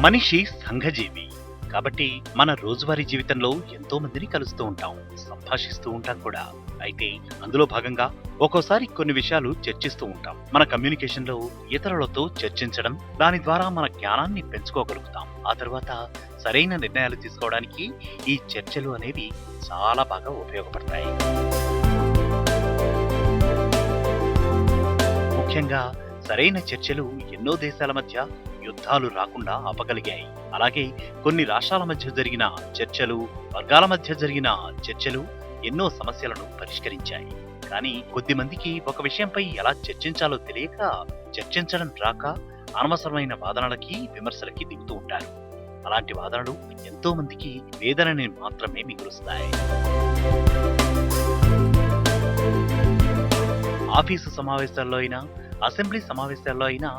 మనిషి సంఘజీవి కాబట్టి మన రోజువారీ జీవితంలో ఎంతో మందిని కలుస్తూ ఉంటాం, సంభాషిస్తూ ఉంటాం కూడా. అయితే అందులో భాగంగా ఒక్కోసారి కొన్ని విషయాలు చర్చిస్తూ ఉంటాం. మన కమ్యూనికేషన్ లో ఇతరులతో చర్చించడం, దాని ద్వారా మన జ్ఞానాన్ని పెంచుకోగలుగుతాం. ఆ తర్వాత సరైన నిర్ణయాలు తీసుకోవడానికి ఈ చర్చలు అనేవి చాలా బాగా ఉపయోగపడతాయి. ముఖ్యంగా సరైన చర్చలు ఎన్నో దేశాల మధ్య యుద్ధాలు రాకుండా ఆపగలిగాయి. అలాగే కొన్ని రాష్ట్రాల మధ్య జరిగిన చర్చలు, వర్గాల మధ్య జరిగిన చర్చలు ఎన్నో సమస్యలను పరిష్కరించాయి. కానీ కొద్ది మందికి ఒక విషయంపై ఎలా చర్చించాలో తెలియక, చర్చించడం రాక అనవసరమైన వాదనలకి, విమర్శలకి దిగుతూ ఉంటారు. అలాంటి వాదనలు ఎంతో మందికి వేదనని మాత్రమే మిగులుస్తాయి. ఆఫీసు సమావేశాల్లో అయినా, అసెంబ్లీ సమావేశాల్లో అయినా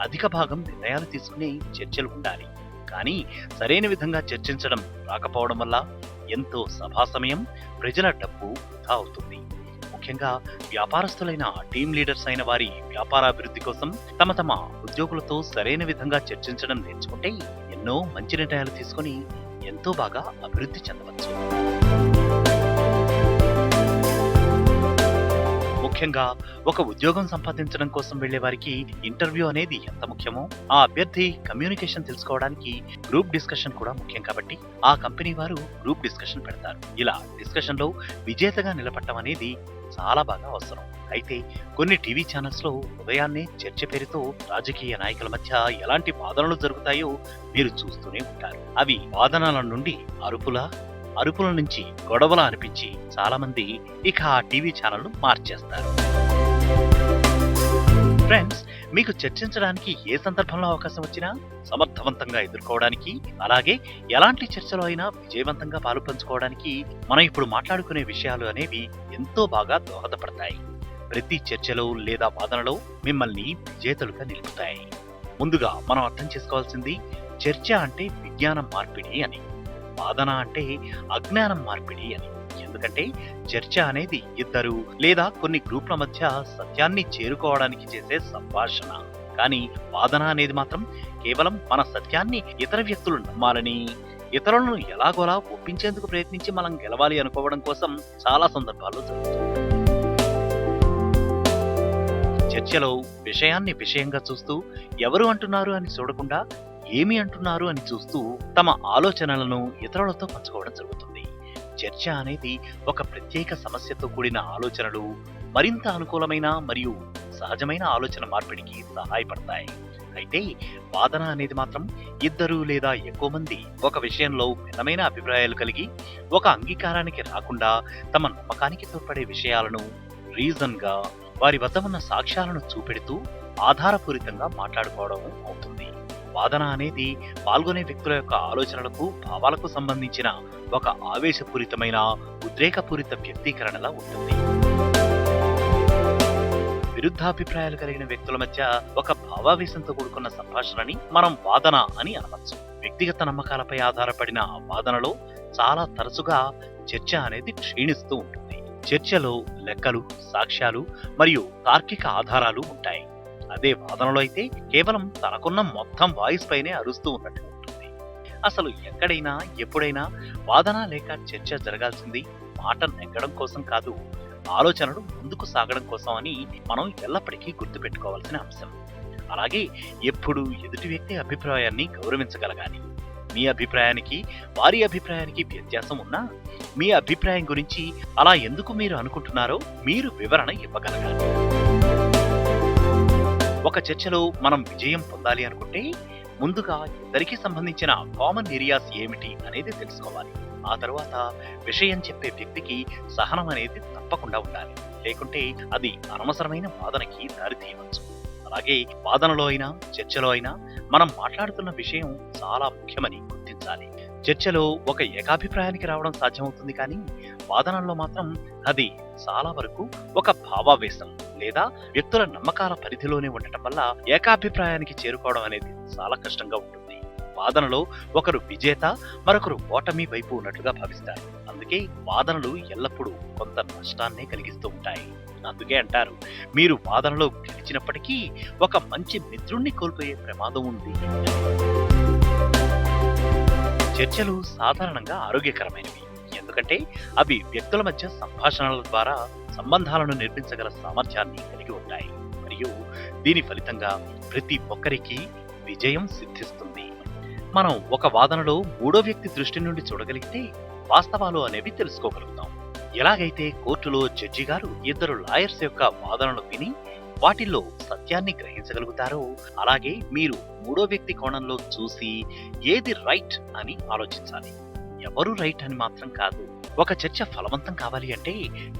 అధిక భాగం నిర్ణయాలు తీసుకునే చర్చలు ఉండాలి. కానీ సరైన విధంగా చర్చించడం రాకపోవడం వల్ల ఎంతో సభా సమయం, ప్రజల డబ్బు వృధా అవుతుంది. ముఖ్యంగా వ్యాపారస్తులైన టీం లీడర్స్ అయిన వారి వ్యాపారాభివృద్ధి కోసం తమ తమ ఉద్యోగులతో సరైన విధంగా చర్చించడం నేర్చుకుంటే ఎన్నో మంచి నిర్ణయాలు తీసుకుని ఎంతో బాగా అభివృద్ధి చెందవచ్చు. ముఖ్యంగా ఒక ఉద్యోగం సంపాదించడం కోసం వెళ్లే వారికి ఇంటర్వ్యూ అనేది ఎంత ముఖ్యమో, ఆ అభ్యర్థి కమ్యూనికేషన్ తెలుసుకోవడానికి గ్రూప్ డిస్కషన్ కూడా ముఖ్యం. కాబట్టి ఆ కంపెనీ వారు గ్రూప్ డిస్కషన్ పెడతారు. ఇలా డిస్కషన్ లో విజేతగా నిలబడటం అనేది చాలా బాగా అవసరం. అయితే కొన్ని టీవీ ఛానల్స్ లో ఉదయాన్నే చర్చ పేరుతో రాజకీయ నాయకుల మధ్య ఎలాంటి వాదనలు జరుగుతాయో మీరు చూస్తూనే ఉంటారు. అవి వాదనల నుండి అరుపుల నుంచి గొడవలా అనిపించి చాలా మంది ఇక ఆ టీవీ ఛానల్ ను మార్చేస్తారు. ఫ్రెండ్స్, మీకు చర్చించడానికి ఏ సందర్భంలో అవకాశం వచ్చినా సమర్థవంతంగా ఎదుర్కోవడానికి, అలాగే ఎలాంటి చర్చలో అయినా విజయవంతంగా పాలు పంచుకోవడానికి మనం ఇప్పుడు మాట్లాడుకునే విషయాలు అనేవి ఎంతో బాగా దోహదపడతాయి. ప్రతి చర్చలో లేదా వాదనలో మిమ్మల్ని విజేతలుగా నిలుపుతాయి. ముందుగా మనం అర్థం చేసుకోవాల్సింది, చర్చ అంటే విజ్ఞానం మార్పిడి అని, వాదన అంటే అజ్ఞానం మార్పిడి అని. ఎందుకంటే చర్చ అనేది ఇద్దరు లేదా కొన్ని గ్రూప్ల మధ్య సత్యాన్ని చేరుకోవడానికి చేసే సంభాషణ. కానీ వాదన అనేది మాత్రం కేవలం మన సత్యాన్ని ఇతర వ్యక్తులు నమ్మాలని, ఇతరులను ఎలాగోలా ఒప్పించేందుకు ప్రయత్నించి మనం గెలవాలి అనుకోవడం కోసం చాలా సందర్భాల్లో జరుగుతుంది. చర్చలో విషయాన్ని విషయంగా చూస్తూ, ఎవరు అంటున్నారు అని చూడకుండా ఏమి అంటున్నారు అని చూస్తూ తమ ఆలోచనలను ఇతరులతో పంచుకోవడం జరుగుతుంది. చర్చ అనేది ఒక ప్రత్యేక సమస్యతో కూడిన ఆలోచనలు, మరింత అనుకూలమైన మరియు సహజమైన ఆలోచన మార్పిడికి సహాయపడతాయి. అయితే వాదన అనేది మాత్రం ఇద్దరు లేదా ఎక్కువ మంది ఒక విషయంలో భిన్నమైన అభిప్రాయాలు కలిగి ఒక అంగీకారానికి రాకుండా తమ నమ్మకానికి తోడ్పడే విషయాలను రీజన్ గా, వారి వద్ద ఉన్న సాక్ష్యాలను చూపెడుతూ ఆధారపూరితంగా మాట్లాడుకోవడం అవుతుంది. వాదన అనేది పాల్గొనే వ్యక్తుల యొక్క ఆలోచనలకు, భావాలకు సంబంధించిన ఒక ఆవేశపూరితమైన, ఉద్రేకపూరిత వ్యక్తీకరణలా ఉంటుంది. విరుద్ధాభిప్రాయాలు కలిగిన వ్యక్తుల మధ్య ఒక భావావేశంతో కూడుకున్న సంభాషణని మనం వాదన అని అనవచ్చు. వ్యక్తిగత నమ్మకాలపై ఆధారపడిన వాదనలో చాలా తరచుగా చర్చ అనేది క్షీణిస్తూ ఉంటుంది. చర్చలో లెక్కలు, సాక్ష్యాలు మరియు తార్కిక ఆధారాలు ఉంటాయి. అదే వాదనలో అయితే కేవలం తనకున్న మొత్తం వాయిస్ పైనే అరుస్తూ ఉన్నట్టు ఉంటుంది. అసలు ఎక్కడైనా ఎప్పుడైనా వాదన లేక చర్చ జరగాల్సింది మాట నెగ్గడం కోసం కాదు, ఆలోచనలు ముందుకు సాగడం కోసం అని మనం ఎల్లప్పటికీ గుర్తుపెట్టుకోవాల్సిన అంశం. అలాగే ఎప్పుడు ఎదుటి వ్యక్తి అభిప్రాయాన్ని గౌరవించగలగాలి. మీ అభిప్రాయానికి వారి అభిప్రాయానికి వ్యత్యాసం ఉన్నా మీ అభిప్రాయం గురించి అలా ఎందుకు మీరు అనుకుంటున్నారో మీరు వివరణ ఇవ్వగలగాలి. ఒక చర్చలో మనం విజయం పొందాలి అనుకుంటే ముందుగా ఇద్దరికి సంబంధించిన కామన్ ఏరియాస్ ఏమిటి అనేది తెలుసుకోవాలి. ఆ తర్వాత విషయం చెప్పే వ్యక్తికి సహనం అనేది తప్పకుండా ఉండాలి. లేకుంటే అది అనవసరమైన వాదనకి దారితీయవచ్చు. అలాగే వాదనలో అయినా చర్చలో అయినా మనం మాట్లాడుతున్న విషయం చాలా ముఖ్యమని గుర్తించాలి. చర్చలో ఒక ఏకాభిప్రాయానికి రావడం సాధ్యమవుతుంది, కానీ వాదనల్లో మాత్రం అది చాలా వరకు ఒక భావావేశం లేదా వ్యక్తుల నమ్మకాల పరిధిలోనే ఉండటం వల్ల ఏకాభిప్రాయానికి చేరుకోవడం అనేది చాలా కష్టంగా ఉంటుంది. వాదనలో ఒకరు విజేత, మరొకరు ఓటమి వైపు ఉన్నట్లుగా భావిస్తారు. అందుకే వాదనలు ఎల్లప్పుడూ కొంత నష్టాన్నే కలిగిస్తూ ఉంటాయి. అందుకే అంటారు, మీరు వాదనలో గెలిచినప్పటికీ ఒక మంచి మిత్రుణ్ణి కోల్పోయే ప్రమాదం ఉంది. చర్చలు సాధారణంగా ఆరోగ్యకరమైనవి, ఎందుకంటే అవి వ్యక్తుల మధ్య సంభాషణల ద్వారా సంబంధాలను నిర్మించగల సామర్థ్యాన్ని కలిగి ఉంటాయి మరియు దీని ఫలితంగా ప్రతి ఒక్కరికి విజయం సిద్ధిస్తుంది. మనం ఒక వాదనలో మూడో వ్యక్తి దృష్టి నుండి చూడగలిగితే వాస్తవాలు అనేవి తెలుసుకోగలుగుతాం. ఎలాగైతే కోర్టులో జడ్జి గారు ఇద్దరు లాయర్స్ యొక్క వాదనలు విని వాటిల్లో సత్యాన్ని గ్రహించగలుగుతారో, అలాగే మీరు మూడో వ్యక్తి కోణంలో చూసి ఏది రైట్ అని ఆలోచించాలి. ఎవరు రైట్ అని మాత్రం కాదు. ఒక చర్చ ఫలవంతం కావాలి అంటే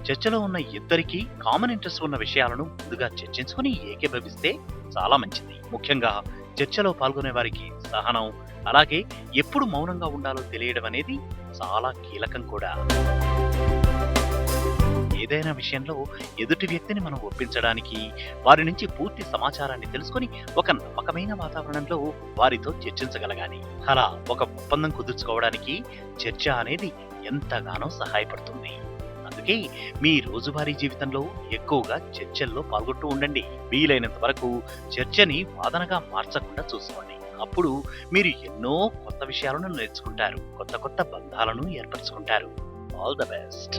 చర్చలో ఉన్న ఇద్దరికి కామన్ ఇంట్రెస్ట్ ఉన్న విషయాలను ముందుగా చర్చించుకుని ఏకీభవిస్తే చాలా మంచిది. ముఖ్యంగా చర్చలో పాల్గొనే వారికి సహనం, అలాగే ఎప్పుడు మౌనంగా ఉండాలో తెలియడం అనేది చాలా కీలకం కూడా. ఏదైనా విషయంలో ఎదుటి వ్యక్తిని మనం ఒప్పించడానికి వారి నుంచి పూర్తి సమాచారాన్ని తెలుసుకొని ఒక నమ్మకమైన వాతావరణంలో వారితో చర్చించగలగాలి. అలా ఒక ఒప్పందం కుదుర్చుకోవడానికి చర్చ అనేది ఎంతగానో సహాయపడుతుంది. అందుకే మీ రోజువారీ జీవితంలో ఎక్కువగా చర్చల్లో పాల్గొంటూ ఉండండి. వీలైనంత వరకు చర్చని వాదనగా మార్చకుండా చూసుకోండి. అప్పుడు మీరు ఎన్నో కొత్త విషయాలను నేర్చుకుంటారు, కొత్త కొత్త బంధాలను ఏర్పరచుకుంటారు. All the best.